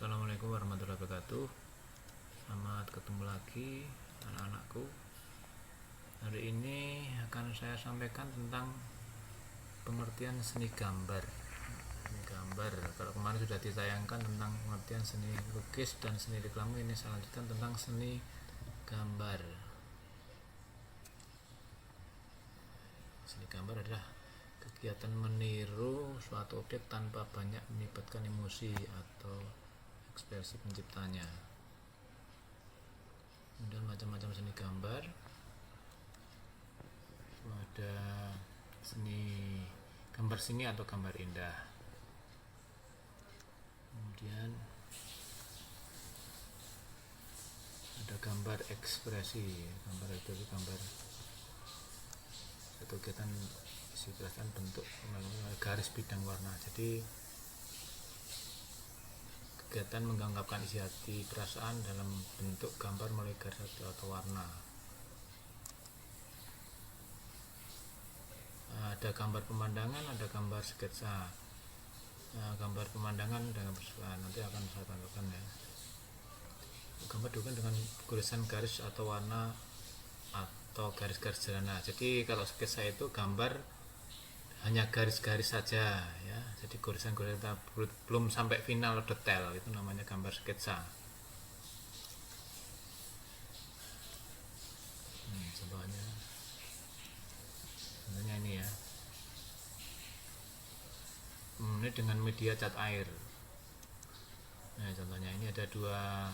Assalamualaikum warahmatullahi wabarakatuh. Selamat ketemu lagi anak-anakku. Hari ini akan saya sampaikan tentang pengertian seni gambar. Kalau kemarin sudah ditayangkan tentang pengertian seni lukis dan seni reklame, ini saya lanjutkan tentang seni gambar. Seni gambar adalah kegiatan meniru suatu objek tanpa banyak melibatkan emosi atau ekspresi penciptanya. Kemudian macam-macam seni gambar, ada gambar seni atau gambar indah. Kemudian ada gambar ekspresi. Gambar satu kegiatan berdasarkan bentuk melalui garis bidang warna. Jadi kegiatan mengungkapkan isi hati perasaan dalam bentuk gambar melalui garis atau warna. Ada gambar pemandangan, ada gambar sketsa. Gambar pemandangan dan gambar sketsa nanti akan saya tambahkan ya. Gambar dilakukan dengan garisan garis atau warna atau garis-garis sederhana. Jadi kalau sketsa itu gambar hanya garis-garis saja ya, jadi garisan-garisan belum sampai final detail, itu namanya gambar sketsa. Contohnya ini ya, ini dengan media cat air. Nah, contohnya ini ada dua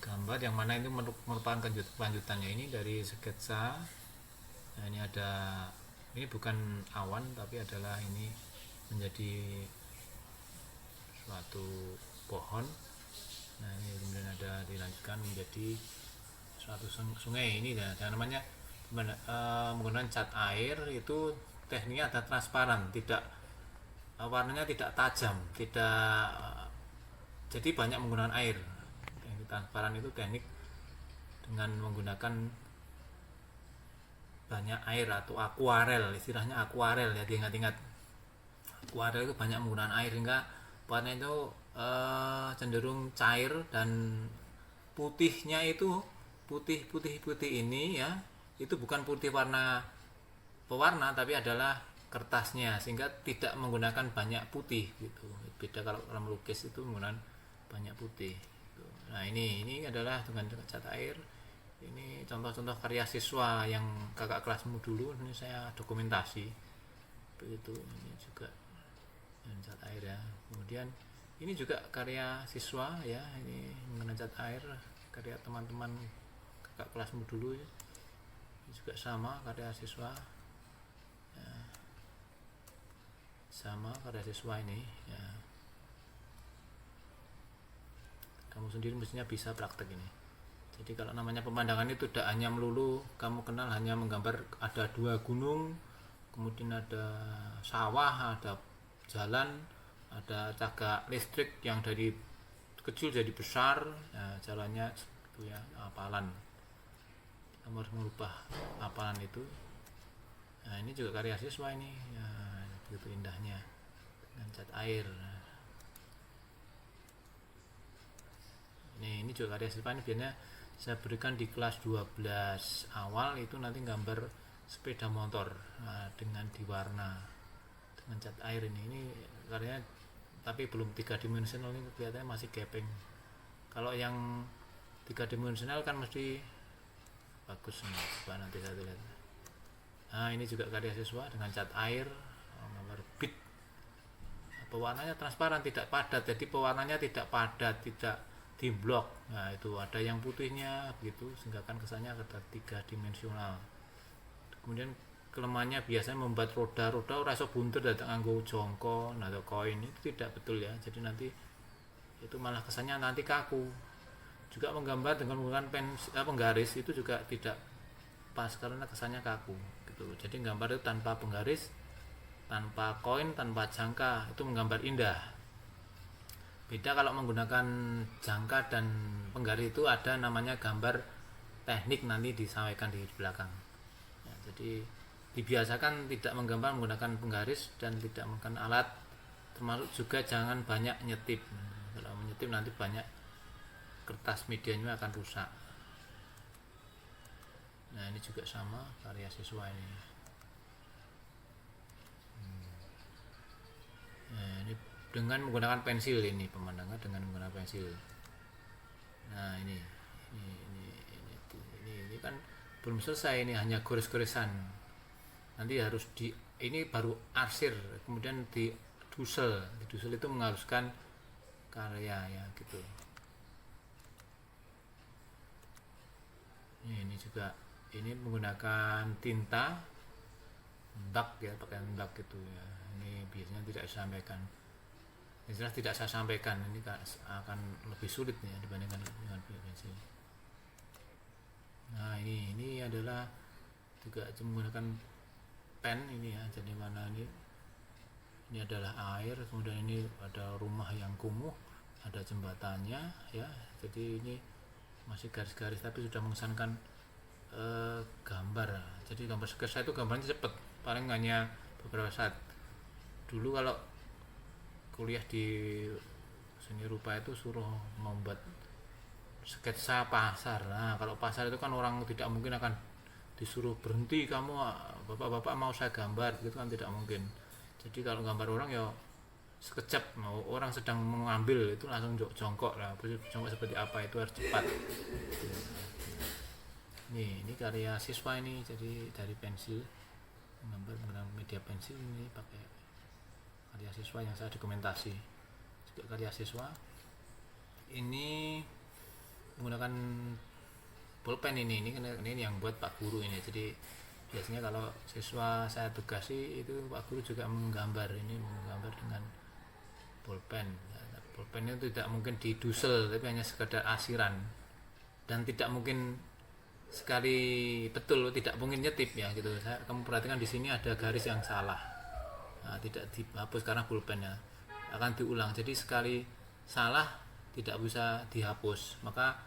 gambar, yang mana itu merupakan kelanjutannya ini dari sketsa. Nah, ini bukan awan, tapi adalah ini menjadi suatu pohon. Nah, ini kemudian ada dilanjutkan menjadi suatu sungai. Ini ya, namanya menggunakan cat air. Itu tekniknya ada transparan, tidak warnanya tidak tajam, tidak jadi banyak menggunakan air. Teknik transparan itu teknik dengan menggunakan banyak air atau akuarel, istilahnya akuarel ya, diingat-ingat. Akuarel itu banyak menggunakan air sehingga warna itu cenderung cair dan putihnya itu putih ini ya, itu bukan putih warna pewarna tapi adalah kertasnya, sehingga tidak menggunakan banyak putih gitu. Beda kalau dalam melukis itu menggunakan banyak putih gitu. Nah, ini adalah dengan cat air. Ini contoh-contoh karya siswa yang kakak kelasmu dulu, ini saya dokumentasi begitu. Ini juga cat air ya. Kemudian ini juga karya siswa ya, ini mengenai cat air, karya teman-teman kakak kelasmu dulu ya. Ini juga sama karya siswa ya. Sama karya siswa ini ya. Kamu sendiri mestinya bisa praktek ini. Jadi kalau namanya pemandangan itu tidak hanya melulu kamu kenal hanya menggambar ada dua gunung, kemudian ada sawah, ada jalan, ada cagak listrik yang dari kecil jadi besar ya, jalannya itu ya, apalan. Kamu harus merubah apalan itu. Nah, ini juga karya siswa ini ya, begitu indahnya dengan cat air. Ini juga karya siswa, ini biasanya saya berikan di kelas 12 awal, itu nanti gambar sepeda motor dengan diwarna dengan cat air. Ini karyanya tapi belum 3 dimensional, ini kelihatannya masih gaping. Kalau yang 3 dimensional kan mesti bagus nih. Coba nanti saya lihat. Nah, ini juga karya siswa dengan cat air, gambar bit. Pewarnanya transparan, tidak padat, jadi pewarnanya tidak padat, tidak di blok. Nah, itu ada yang putihnya begitu, sehingga kan kesannya ada 3 dimensional. Kemudian kelemahannya biasanya membuat roda rasa bunter datang nganggo jongko atau koin, itu tidak betul ya. Jadi nanti itu malah kesannya nanti kaku. Juga menggambar dengan menggunakan penggaris itu juga tidak pas karena kesannya kaku gitu. Jadi gambar itu tanpa penggaris, tanpa koin, tanpa jangka, itu menggambar indah. Beda kalau menggunakan jangka dan penggaris, itu ada namanya gambar teknik, nanti disampaikan di belakang ya. Jadi dibiasakan tidak menggambar menggunakan penggaris dan tidak menggunakan alat, termasuk juga jangan banyak nyetip. Kalau otomatis nanti banyak kertas medianya akan rusak. Nah ini juga sama karya siswa ini. Nah ini dengan menggunakan pensil, ini pemandangan dengan menggunakan pensil. Nah ini kan belum selesai, ini hanya gores-goresan. Nanti harus ini baru arsir, kemudian didusel itu menghaluskan karya ya gitu. Ini juga ini menggunakan tinta dak ya, pakai dak gitu ya. Ini biasanya tidak disampaikan. Jelas tidak saya sampaikan, ini akan lebih sulit ya dibandingkan dengan pensil. Nah ini adalah juga menggunakan pen ini ya. Jadi mana ini adalah air, kemudian ini ada rumah yang kumuh, ada jembatannya ya. Jadi ini masih garis-garis tapi sudah mengesankan gambar. Jadi gambar sketsa itu gambarnya cepat, paling hanya beberapa saat. Dulu kalau kuliah di seni rupa itu suruh membuat sketsa pasar. Nah kalau pasar itu kan orang tidak mungkin akan disuruh berhenti, kamu bapak-bapak mau saya gambar gitu kan, tidak mungkin. Jadi kalau gambar orang ya sekejap, mau orang sedang mengambil itu langsung jongkok lah, jongkok seperti apa itu harus cepat. Ini karya siswa ini, jadi dari pensil, menggambar menggunakan media pensil, ini pakai karya siswa yang saya dokumentasi. Juga karya siswa ini menggunakan pulpen ini yang buat Pak Guru ini. Jadi biasanya kalau siswa saya tugasi itu Pak Guru juga menggambar dengan pulpen. Pulpen itu tidak mungkin didusel, tapi hanya sekedar asiran, dan tidak mungkin sekali betul, tidak mungkin nyetip ya gitu. Kamu perhatikan di sini ada garis yang salah, nah, tidak dihapus karena pulpennya akan diulang. Jadi sekali salah tidak bisa dihapus. Maka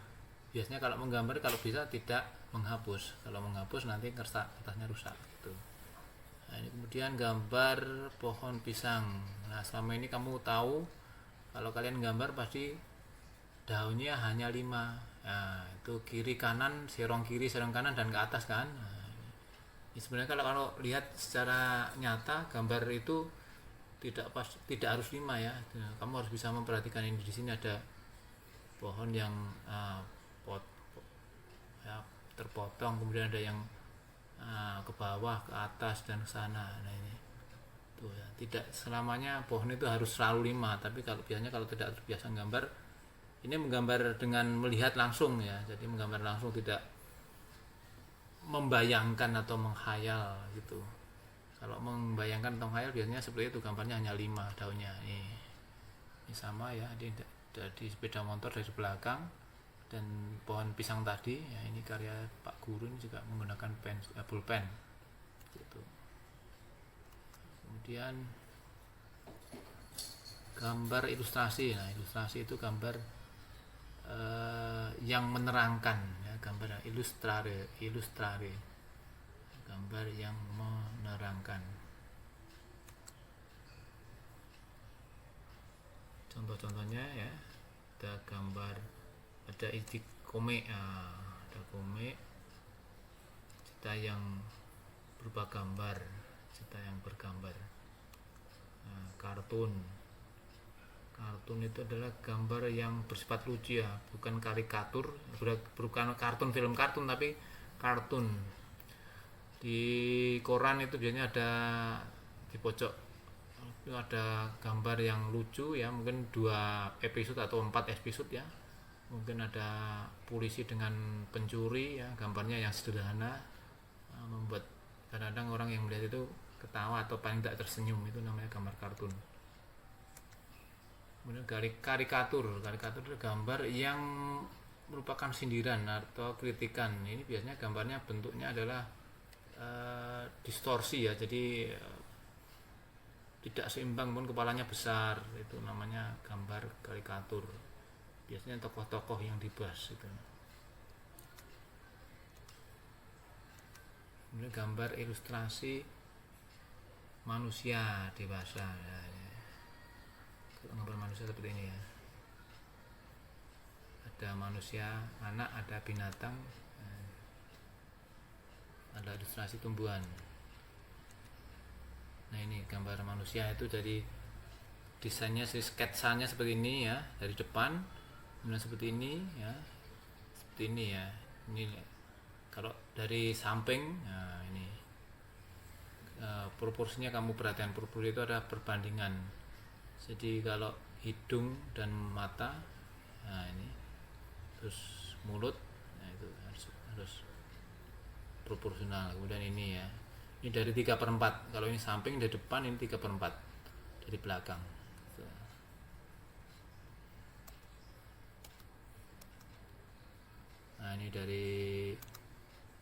biasanya kalau menggambar, kalau bisa tidak menghapus. Kalau menghapus nanti kertasnya rusak gitu. Nah, ini kemudian gambar pohon pisang. Nah selama ini kamu tahu kalau kalian gambar pasti daunnya hanya 5. Nah, itu kiri kanan, serong kiri, serong kanan, dan ke atas kan. Nah, ini sebenarnya kalau lihat secara nyata gambar itu tidak harus 5 ya. Kamu harus bisa memperhatikan ini. Di sini ada pohon yang terpotong, kemudian ada yang ke bawah, ke atas, dan ke sana. Nah ini tuh ya, tidak selamanya pohon itu harus selalu 5, tapi biasanya kalau tidak terbiasa gambar, ini menggambar dengan melihat langsung ya. Jadi menggambar langsung, tidak membayangkan atau menghayal gitu. Kalau membayangkan atau menghayal biasanya seperti itu, gambarnya hanya 5 daunnya. Ini sama ya, di sepeda motor dari belakang, dan pohon pisang tadi ya. Ini karya Pak Guru, ini juga menggunakan pulpen gitu. Kemudian gambar ilustrasi. Nah ilustrasi itu gambar yang menerangkan ya, gambar ilustrare, gambar yang menerangkan. Contoh-contohnya ya, ada gambar, ada komik, ada komik, cerita yang berupa gambar, cerita yang bergambar. Nah, kartun itu adalah gambar yang bersifat lucu ya, bukan karikatur, bukan kartun, film kartun, tapi kartun. Di koran itu biasanya ada di pojok itu ada gambar yang lucu ya, mungkin 2 episode atau 4 episode ya. Mungkin ada polisi dengan pencuri ya, gambarnya yang sederhana, membuat kadang-kadang orang yang melihat itu ketawa atau paling tidak tersenyum. Itu namanya gambar kartun. Kemudian karikatur itu gambar yang merupakan sindiran atau kritikan. Ini biasanya gambarnya bentuknya adalah distorsi ya, jadi tidak seimbang, pun kepalanya besar. Itu namanya gambar karikatur. Biasanya tokoh-tokoh yang dibahas itu. Kemudian gambar ilustrasi manusia dewasa ya. Gambar manusia seperti ini ya. ada manusia, anak, ada binatang, ada ilustrasi tumbuhan. Nah ini gambar manusia itu dari desainnya, sketsanya seperti ini ya, dari depan, kemudian seperti ini ya, seperti ini ya. Ini kalau dari samping, nah ini proporsinya kamu perhatikan, proporsi itu ada perbandingan. Jadi kalau hidung dan mata, nah ini, terus mulut, nah itu harus proporsional. Kemudian ini ya, ini dari 3/4, kalau ini samping, dari depan, ini 3/4 dari belakang. Nah ini dari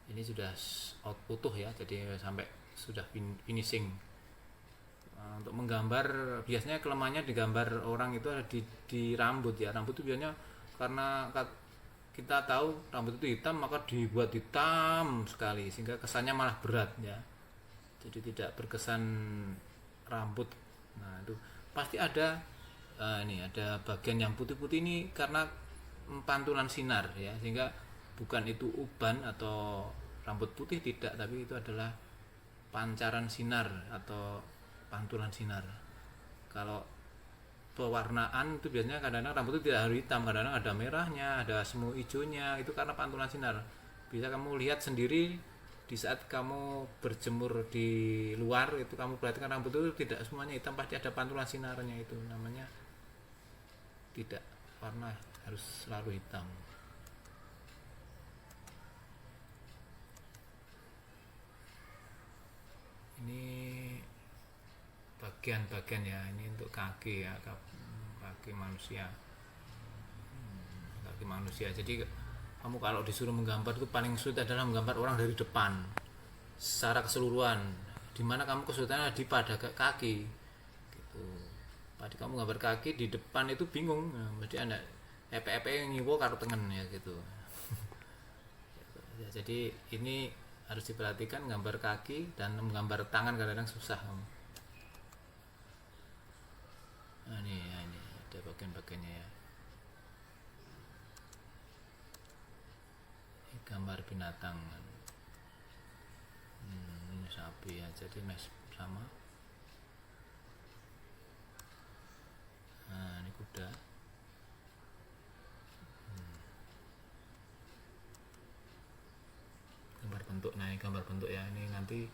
ini sudah out utuh ya, jadi sampai sudah finishing. Untuk menggambar, biasanya kelemahannya digambar orang itu ada di rambut ya. Rambut itu biasanya karena kita tahu rambut itu hitam, maka dibuat hitam sekali sehingga kesannya malah berat ya, jadi tidak berkesan rambut. Nah itu pasti ada ini ada bagian yang putih-putih ini karena pantulan sinar ya, sehingga bukan itu uban atau rambut putih, tidak, tapi itu adalah pancaran sinar atau pantulan sinar. Kalau pewarnaan itu biasanya kadang-kadang rambut itu tidak harus hitam, kadang-kadang ada merahnya, ada semu hijaunya, itu karena pantulan sinar. Bisa kamu lihat sendiri di saat kamu berjemur di luar, itu kamu perhatikan rambut itu tidak semuanya hitam, pasti ada pantulan sinarnya. Itu namanya tidak warna harus selalu hitam. Ini bagian-bagian ya, ini untuk kaki ya, kaki manusia. Kaki manusia. Jadi kamu kalau disuruh menggambar itu paling sulit adalah menggambar orang dari depan secara keseluruhan, dimana kamu kesulitannya di pada kaki gitu. Pada kamu gambar kaki di depan itu bingung, mesti ada epe-epe yang ngiwo karo tengen ya gitu. Ya, jadi ini harus diperhatikan, gambar kaki dan menggambar tangan kadang-kadang susah kamu. Nah, ini ada bagian-bagiannya ya. Ini gambar binatang. Ini sapi ya, jadi sama. Nah, ini kuda. Gambar bentuk. Nah, ini gambar bentuk ya. Ini nanti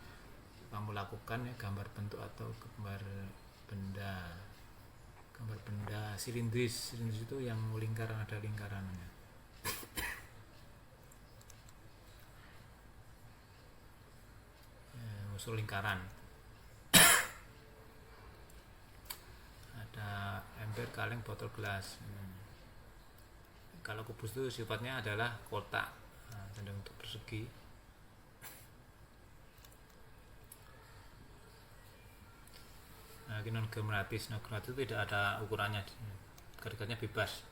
kamu lakukan ya, gambar bentuk atau gambar benda. Gambar benda silindris. Silindris itu yang lingkaran, ada lingkarannya. Musuh lingkaran. Ada ember, kaleng, botol gelas. Kalau kubus itu sifatnya adalah kotak, cenderung untuk persegi. Nah, ini non geometris. Nah, geometris itu tidak ada ukurannya, garisnya bebas.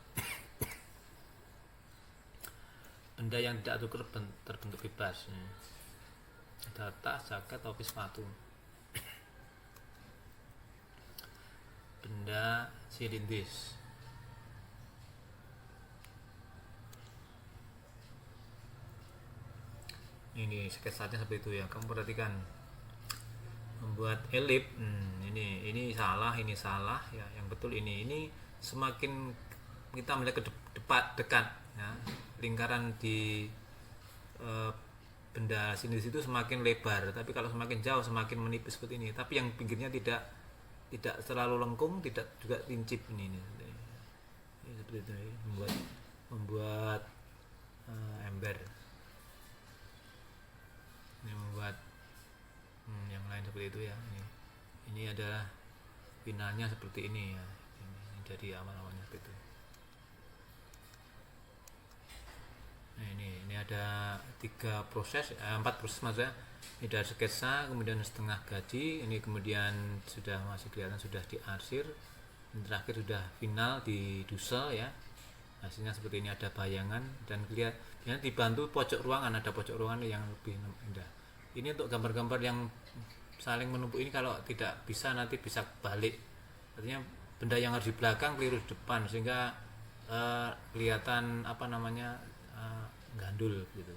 Benda yang tidak terbentuk bebas. Ada tas, jaket, topi, sepatu. Benda silindris. Ini sketsanya seperti itu ya. Kamu perhatikan, membuat elip, ini salah ya. Yang betul ini semakin kita melihat ke dekat ya, lingkaran di benda silindris itu semakin lebar, tapi kalau semakin jauh semakin menipis seperti ini. Tapi yang pinggirnya tidak terlalu lengkung, tidak juga lincip. Ini seperti itu ya. Membuat ember. Ini membuat yang lain seperti itu ya. Ini adalah finalnya seperti ini ya. Ini dari awal-awalnya seperti itu. Nah, ini ada 4 proses maksudnya. Ini dari sketsa, kemudian setengah gaji, ini kemudian sudah masih kelihatan sudah diarsir, ini terakhir sudah final di dusel ya. Hasilnya seperti ini, ada bayangan dan kelihatan dibantu pojok ruangan, ada pojok ruangan yang lebih indah. Ini untuk gambar-gambar yang saling menumpuk ini, kalau tidak bisa nanti bisa balik, artinya benda yang harus di belakang keliru di depan, sehingga kelihatan apa namanya, gandul gitu.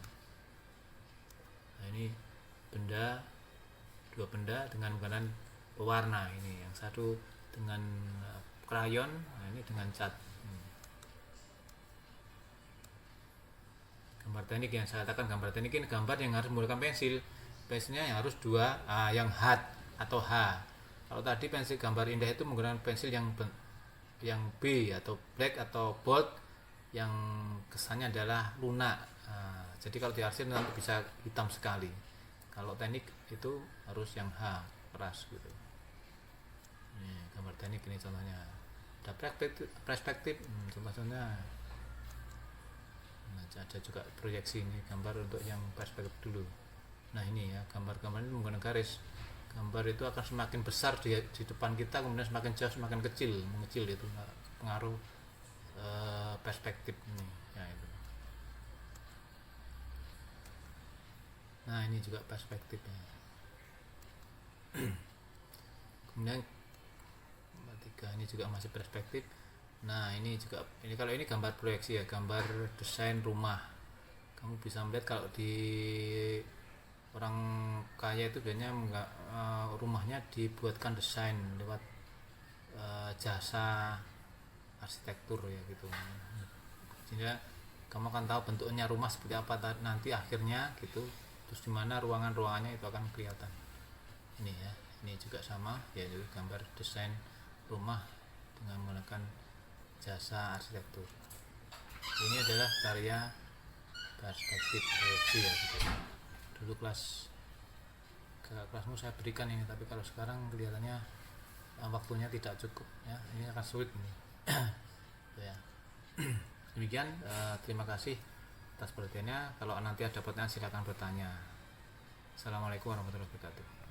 Nah ini benda, dua benda dengan menggunakan pewarna. Ini yang satu dengan krayon, nah ini dengan cat. Gambar teknik yang saya katakan, gambar teknik ini gambar yang harus menggunakan pensilnya yang harus dua, yang H atau H. Kalau tadi pensil gambar indah itu menggunakan pensil yang B atau black atau bold, yang kesannya adalah lunak. Jadi kalau diarsir nanti bisa hitam sekali. Kalau teknik itu harus yang H, keras gitu. Ini gambar teknik ini contohnya. Ada perspektif, contohnya. Nah, ada juga proyeksi, ini gambar untuk yang perspektif dulu. Nah ini ya, gambar-gambar ini menggunakan garis. Gambar itu akan semakin besar di depan kita, kemudian semakin jauh semakin mengecil itu pengaruh perspektif ini ya itu. Nah ini juga perspektifnya. Kemudian tiga ini juga masih perspektif. Nah ini juga, ini kalau ini gambar proyeksi ya, gambar desain rumah. Kamu bisa melihat kalau di orang kaya itu biasanya rumahnya dibuatkan desain lewat jasa arsitektur ya gitu. Sehingga kamu akan tahu bentuknya rumah seperti apa nanti akhirnya gitu. Terus di mana ruangannya itu akan kelihatan. Ini ya, ini juga sama yaitu gambar desain rumah dengan menggunakan jasa arsitektur. Ini adalah karya perspektif proyeksi ya gitu. Dulu kelasmu saya berikan ini, tapi kalau sekarang kelihatannya waktunya tidak cukup ya, ini akan sulit ini. Ya. Demikian, terima kasih atas perhatiannya. Kalau nanti ada pertanyaan silakan bertanya. Assalamualaikum warahmatullahi wabarakatuh.